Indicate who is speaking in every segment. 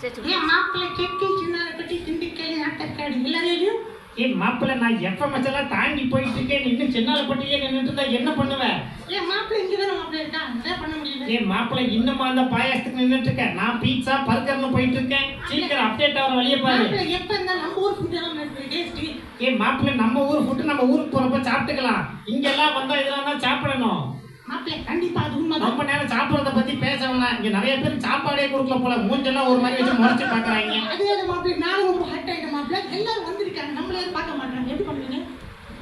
Speaker 1: ஏன் மாப்பிள்ளை கெட்டி சின்ன கட்டி திண்டுக்கல் நாட்டக்காடு எல்லாரையும்
Speaker 2: ஏன் மாப்பிள்ளை நான் எஃப்எம்எஸ் எல்லாம் தாண்டி போயிட்டு இருக்கேன். இன்னும் சின்னாலப்பட்டியே நின்றுட்டு இருந்தா என்ன பண்ணுவேன்?
Speaker 1: ஏன் மாப்பிள்ளை இங்கதானே மாப்பிள்ளை இருக்கா, என்ன பண்ண முடியல?
Speaker 2: ஏன் மாப்பிள்ளை இன்னுமா அந்த பாயாசத்துக்கு நின்றுட்டு இருக்கேன். நான் பீட்சா பர்கர்னு போயிட்டு இருக்கேன். சீக்கிரம் அப்டேட் ஆகிற வழியை பாரு.
Speaker 1: மாப்பிள்ளை எப்ப இருந்தா நம்ம ஊர் ஃபுட் எல்லாம் டேஸ்டி.
Speaker 2: ஏன் மாப்பிள்ளை நம்ம ஊர் ஃபுட்டு நம்ம ஊருக்கு போறப்ப சாப்பிட்டுக்கலாம். இங்கெல்லாம் வந்தா இதெல்லாம் தான் சாப்பிடணும்.
Speaker 1: மாப்பிள்ளை கண்டிப்பா அது உண்மை.
Speaker 2: ரொம்ப நேரம் சாப்பிட்றத பத்தி பேச வேணாம். இங்க நிறைய பேர் சாப்பாடே கொடுக்கல போல. மூஞ்செல்லாம் ஒரு மாதிரி வச்சு முறைச்சு பாக்குறாங்க.
Speaker 1: அதே மாப்பிள்ளை நானும் ரொம்ப ஹட் ஆயிட்டேன். மாப்பிள்ளை எல்லாரும் வந்திருக்காங்க, நம்மள யாரும் பார்க்க மாட்டாங்க. எப்படி பண்ணுவீங்க?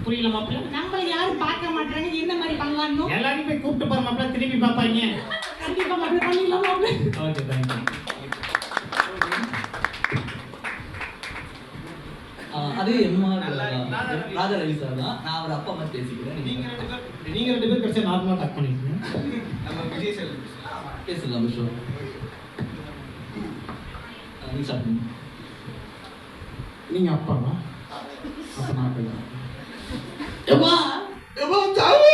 Speaker 2: புரியல மாப்பிள்ளை.
Speaker 1: நம்மள யாரும் பார்க்க மாட்டாங்க, என்ன மாதிரி பண்ணலாம்னு
Speaker 2: எல்லாரும் போய் கூப்பிட்டு போற மாப்பிள்ளை திரும்பி பாப்பாங்க.
Speaker 1: கண்டிப்பா மாப்பிள்ளை பண்ணிடலாம் மாப்பிள்ளை.
Speaker 2: Okay thank you.
Speaker 3: அதே எம்ஆர் ராஜரவி சார் தான். நான் அவர் அப்பா அம்மா பேசிக்கிறேன்.
Speaker 2: நீங்க ரெண்டு பேரும் கடைசியா நார்மலா டாக் பண்ணிக்கீங்க.
Speaker 4: நம்ம விஜய் சார்
Speaker 3: பேசலாம் விஷயம். நீ சாப்பிடுங்க.
Speaker 2: நீங்க அப்பாவா? அப்ப நான் போயிடுறேன்.
Speaker 1: எம்மா
Speaker 4: எவ்வளோ சாவு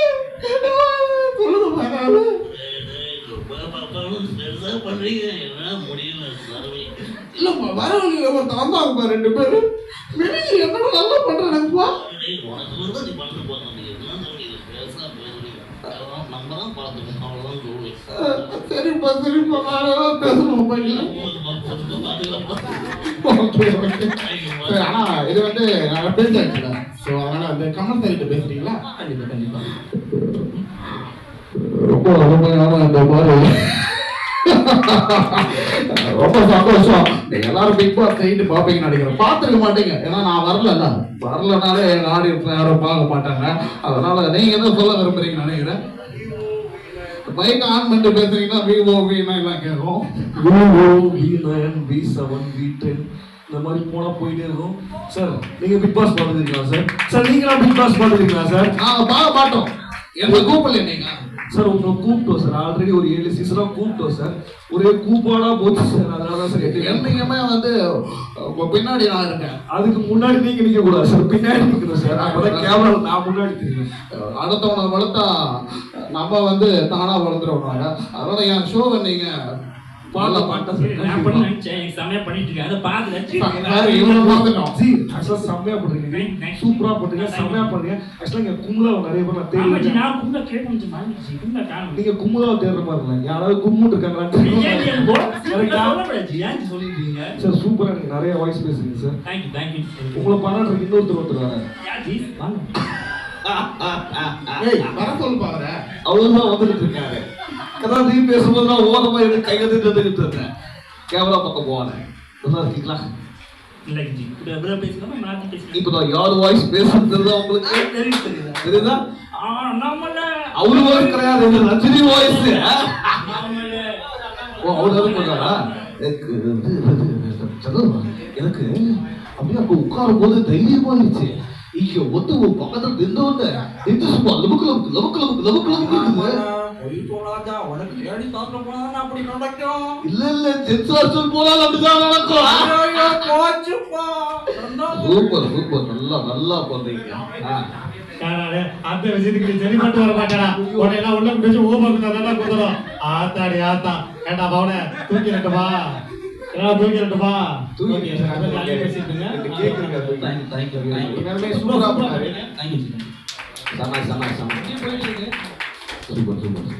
Speaker 4: பொழுது வராது. இல்லம்மா வரவங்க ஒருத்த வந்தாங்கப்பா, ரெண்டு பேரும் வெளியே என்னோட நல்லா பண்றாங்கப்பா. சரிப்பா சரிப்பா நான் பேசணும் பையன். ஓகே ஓகே சரி. ஆனா இது வந்து நான் பேசாச்சுல, ஸோ அதனால அந்த கமல் சார்கிட்ட பேசுறீங்களா?
Speaker 3: கண்டிப்பா கண்டிப்பா.
Speaker 4: ரொம்ப அருமையான அந்த மாதிரி ரொம்ப சந்தோஷம். எல்லாரும் பிக் பாஸ் கைட்டு பாப்பீங்கன்னு நினைக்கிறேன். பார்த்துருக்க மாட்டீங்க, ஏன்னா நான் வரலனாலே எங்க ஆடியன்ஸ் யாரும் பார்க்க மாட்டாங்க. அதனால நீங்க என்ன சொல்ல விரும்புறீங்கன்னு நினைக்கிறேன். மைக் ஆன் பண்ணிட்டு பேசுறீங்கன்னா விவோ வீணா எல்லாம் கேட்கும்.
Speaker 5: விவோ V9 V7 V10 இந்த மாதிரி போனா போயிட்டே இருக்கும். சார் நீங்க பிக் பாஸ் பார்த்துருக்கீங்களா சார்? சார் நீங்களா பிக் பாஸ் பார்த்துருக்கீங்களா சார்?
Speaker 4: நாங்க பார்க்க மாட்டோம், என்ன கூப்பிடல நீங்க.
Speaker 5: சார் உங்களை கூப்பிட்டோம் சார், ஆல்ரெடி ஒரு 7 சீசனாக கூப்பிட்டோம் சார். ஒரே கூப்பாடா போச்சு சார். அதனால தான் சார்
Speaker 4: என்னைக்குமே வந்து பின்னாடி நான் இருக்கேன்.
Speaker 5: அதுக்கு முன்னாடி நீங்க நிக்க கூடாது சார், பின்னாடி நிக்கணும் சார். அப்பதான் கேமரா நான் முன்னாடி தெரியும்.
Speaker 4: அடுத்தவனை வளர்த்தா நம்ம வந்து தானா வளர்ந்துருவாங்க. அதனால என் ஷோவை நீங்க பாடல பாட்டேன் சார்.
Speaker 2: நான் பண்ண நினைச்சேன், எனக்கு செமையா பண்ணிட்டு இருக்கேன். அதை பார்த்து
Speaker 4: இவ்வளவு பார்த்துட்டோம்.
Speaker 5: ஜி ஆக்சுவலா செம்மையா பண்றீங்க, சூப்பரா பண்றீங்க, செம்மையா பண்றீங்க. ஆக்சுவலா இங்க குமுதா நிறைய பேர் நான் தேடி
Speaker 2: நான் கும்பல கேட்க முடிஞ்சு மாறிச்சு. கும்பல காணும்.
Speaker 5: நீங்க குமுதா தேடுற மாதிரி இல்லை, யாராவது கும்முட்டு இருக்காங்களான்னு
Speaker 2: சொல்லிட்டீங்க
Speaker 5: சார். சூப்பரா நீங்க நிறைய வாய்ஸ் பேசுறீங்க சார்.
Speaker 2: Thank you thank you.
Speaker 5: உங்களை பாராட்டுறதுக்கு இன்னொருத்தர் வராரு.
Speaker 4: ஏய் வர சொல்லு பாக்குற.
Speaker 5: அவர்தான் வந்துட்டு இருக்காரு. கதான் நீ பேசும்போது நான் ஓரமா எனக்கு கையை தந்துட்டு இருந்தேன். கேமரா பக்கம் போவானே நல்லா இருக்கீங்களா? இப்ப நான் யார் வாய்ஸ் பேசுறது உங்களுக்கு தெரியுதா? அவரு வாய்ஸ் கிடையாது, ரஜினி வாய்ஸ். அவரு பண்றாரா? எனக்கு அப்படியே அப்ப உட்காரும் போது தைரியமா இருந்துச்சு. இங்க ஒத்து பக்கத்துல நின்று வந்த நின்று சும்மா லபுக்கு லபுக்கு லபுக்கு லபுக்கு லபுக்கு லபுக்கு
Speaker 3: உனக்கு தேடி சாப்பிட போனா அப்படி நடக்கும்.
Speaker 5: இல்ல இல்ல சென்சார் போனாலும் அப்படிதான் நடக்கும். சூப்பர் சூப்பர், நல்லா நல்லா பண்றீங்க.
Speaker 2: அந்த விஷயத்துக்கு சரி மட்டும் வர மாட்டாரா? உடனே உள்ள பேசி ஓமக்கு தான் கொடுத்துரும். ஆத்தாடி ஆத்தா ஏண்டா பவுன தூக்கி ரெட்டுமா, தூக்கி ரெட்டுமா
Speaker 5: தூக்கி
Speaker 2: பேசிட்டுங்க.
Speaker 4: சூப்பரா பண்ணாரு.
Speaker 5: Super super.